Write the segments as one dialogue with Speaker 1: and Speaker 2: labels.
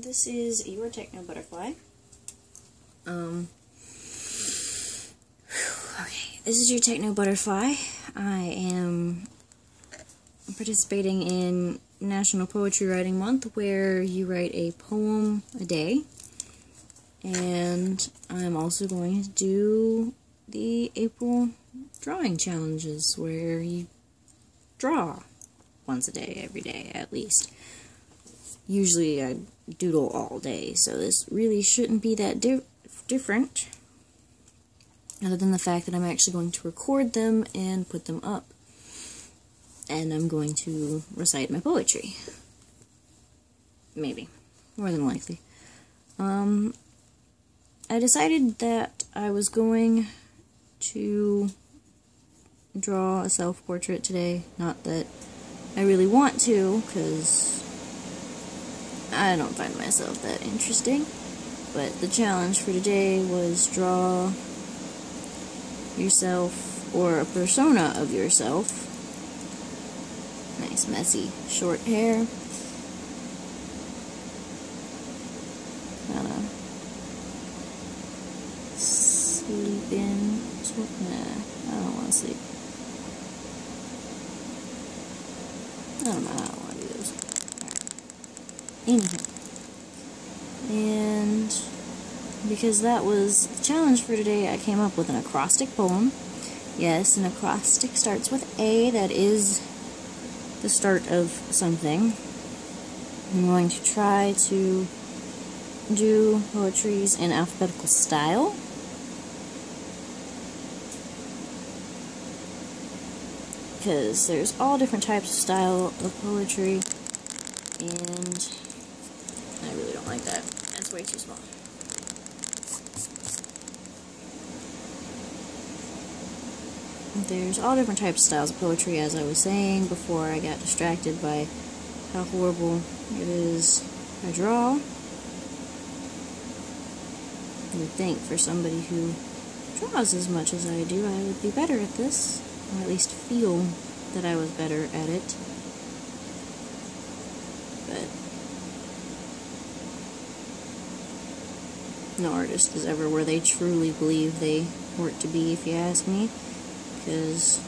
Speaker 1: This is your Techno Butterfly. Okay, this is your Techno Butterfly. I am participating in National Poetry Writing Month, where you write a poem a day. And I'm also going to do the April drawing challenges, where you draw once a day, every day at least. Usually I doodle all day, so this really shouldn't be that different, other than the fact that I'm actually going to record them and put them up. And I'm going to recite my poetry. Maybe. More than likely. I decided that I was going to draw a self-portrait today. Not that I really want to, because I don't find myself that interesting. But the challenge for today was draw yourself, or a persona of yourself. Nice messy short hair. Kinda sleeping. Nah, I don't want to sleep. I don't know how I want to do this. Anyhow. And because that was the challenge for today, I came up with an acrostic poem. Yes, an acrostic starts with A. That is the start of something. I'm going to try to do poetries in alphabetical style. Because there's all different types of style of poetry, and I really don't like that. That's way too small. There's all different types of styles of poetry, as I was saying before I got distracted by how horrible it is I draw. You would think for somebody who draws as much as I do, I would be better at this, or at least feel that I was better at it. But no artist is ever where they truly believe they work to be, if you ask me, because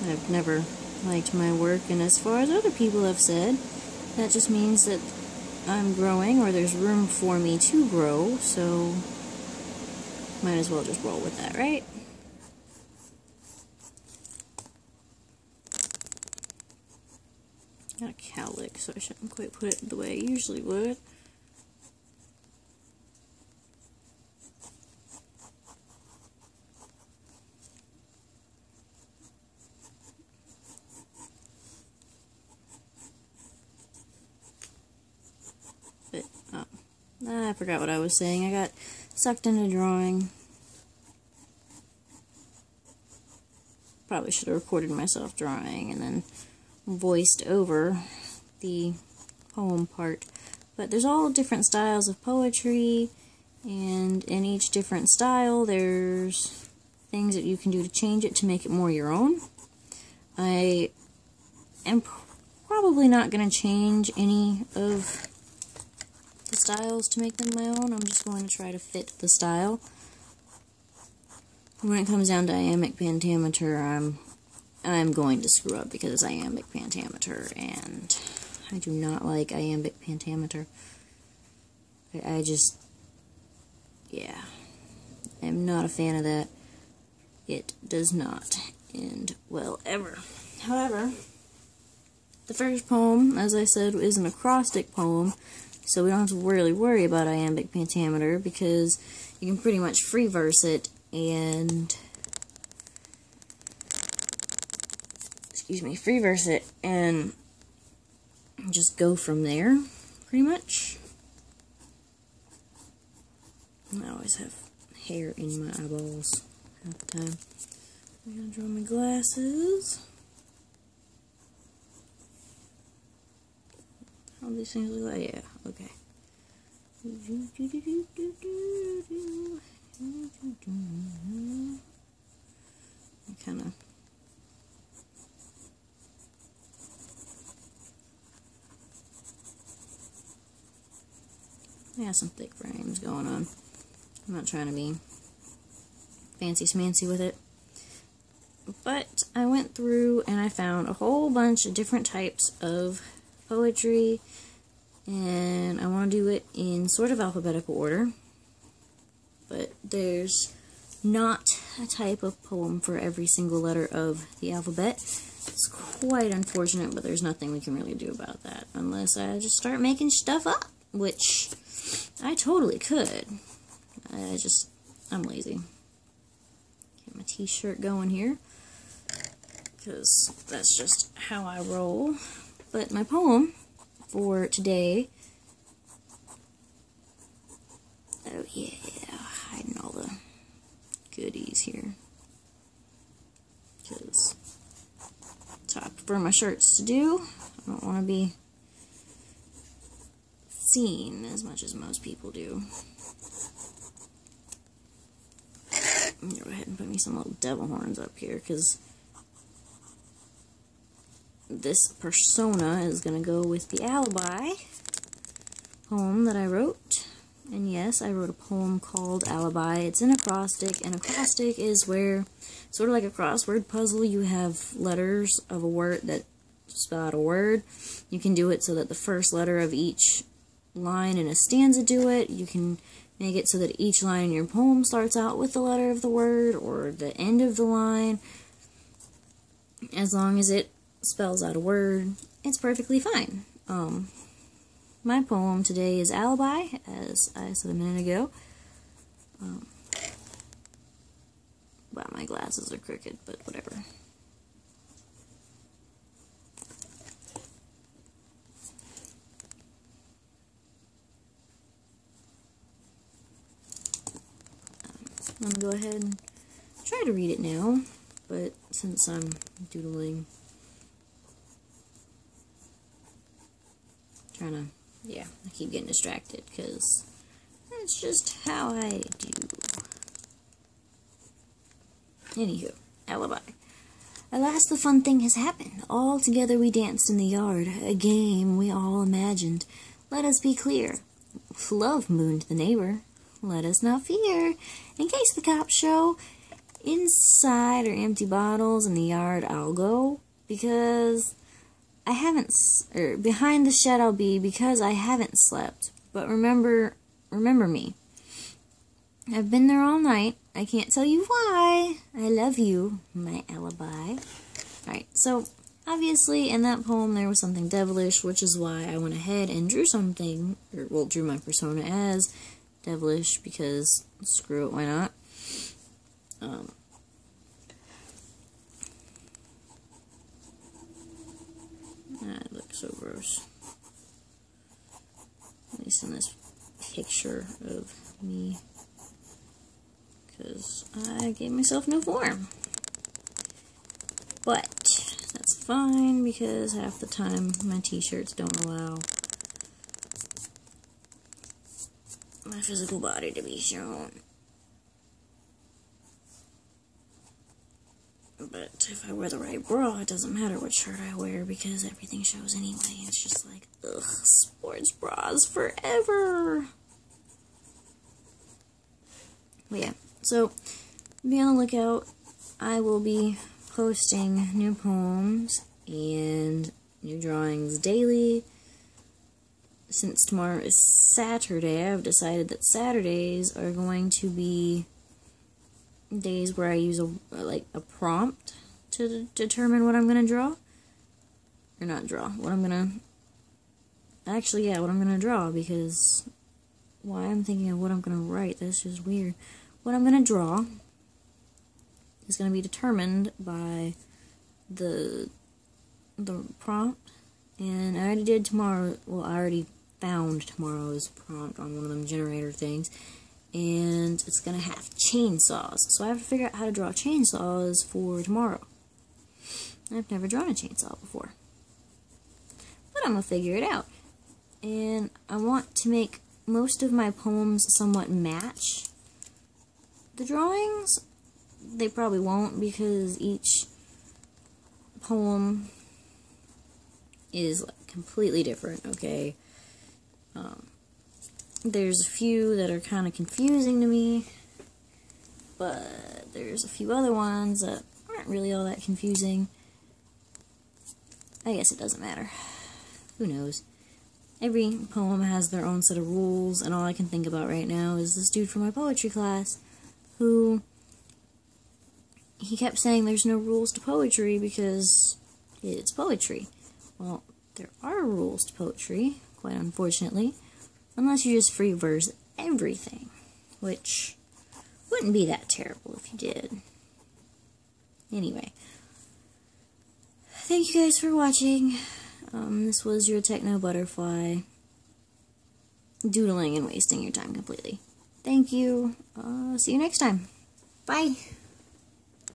Speaker 1: I've never liked my work, and as far as other people have said, that just means that I'm growing, or there's room for me to grow, so might as well just roll with that, right? Got a cowlick, so I shouldn't quite put it the way I usually would. But, I forgot what I was saying. I got sucked into drawing. Probably should have recorded myself drawing and then voiced over the poem part. But there's all different styles of poetry, and in each different style there's things that you can do to change it to make it more your own. I am probably not going to change any of the styles to make them my own. I'm just going to try to fit the style. When it comes down to iambic pentameter, I'm going to screw up because it's iambic pentameter, and I do not like iambic pentameter. I just, yeah, I'm not a fan of that. It does not end well ever. However, the first poem, as I said, is an acrostic poem, so we don't have to really worry about iambic pentameter, because you can pretty much free verse it and free verse it and just go from there, pretty much. I always have hair in my eyeballs half the time. I'm gonna draw my glasses. How do these things look like? Yeah, okay. I kind of Yeah, some thick frames going on. I'm not trying to be fancy schmancy with it. But I went through and I found a whole bunch of different types of poetry, and I want to do it in sort of alphabetical order. But there's not a type of poem for every single letter of the alphabet. It's quite unfortunate, but there's nothing we can really do about that unless I just start making stuff up, which I totally could. I'm lazy. Get my t-shirt going here, because that's just how I roll. But my poem for today, oh yeah, hiding all the goodies here, because that's how I prefer my shirts to do. I don't want to be seen as much as most people do. I'm gonna go ahead and put me some little devil horns up here, because this persona is going to go with the Alibi poem that I wrote. And yes, I wrote a poem called Alibi. It's an acrostic. An acrostic is where, sort of like a crossword puzzle, you have letters of a word that spell out a word. You can do it so that the first letter of each line in a stanza do it. You can make it so that each line in your poem starts out with the letter of the word or the end of the line. As long as it spells out a word, it's perfectly fine. My poem today is Alibi, as I said a minute ago. Wow, my glasses are crooked, but whatever. I'm going to go ahead and try to read it now, but since I'm doodling, I keep getting distracted, because that's just how I do. Anywho, Alibi. At last the fun thing has happened. All together we danced in the yard, a game we all imagined. Let us be clear. Love mooned the neighbor. Let us not fear. In case the cops show, inside are empty bottles in the yard I'll go, because I haven't, behind the shed I'll be, because I haven't slept. But remember me. I've been there all night. I can't tell you why. I love you, my alibi. Alright, so obviously in that poem there was something devilish, which is why I went ahead and drew something, drew my persona as devilish, because screw it, why not? That looks so gross. At least in this picture of me, because I gave myself no form. But that's fine, because half the time my t-shirts don't allow my physical body to be shown. But if I wear the right bra, it doesn't matter what shirt I wear, because everything shows anyway. It's just like, ugh, sports bras forever. But yeah, so be on the lookout. I will be posting new poems and new drawings daily. Since tomorrow is Saturday, I've decided that Saturdays are going to be days where I use a prompt to determine what I'm going to draw. Or not draw, what I'm going to... Actually, yeah, what I'm going to draw, because... Why I'm thinking of what I'm going to write, that's just weird. What I'm going to draw is going to be determined by the prompt. And I already did tomorrow, well, I already found tomorrow's prompt on one of them generator things. And it's going to have chainsaws. So I have to figure out how to draw chainsaws for tomorrow. I've never drawn a chainsaw before. But I'm going to figure it out. And I want to make most of my poems somewhat match the drawings. They probably won't, because each poem is completely different, okay? There's a few that are kind of confusing to me, but there's a few other ones that aren't really all that confusing. I guess it doesn't matter. Who knows? Every poem has their own set of rules, and all I can think about right now is this dude from my poetry class who he kept saying there's no rules to poetry because it's poetry. Well, there are rules to poetry, quite unfortunately, unless you just free verse everything, which wouldn't be that terrible if you did. Anyway, thank you guys for watching. This was your Techno Butterfly, doodling and wasting your time completely. Thank you. See you next time. Bye.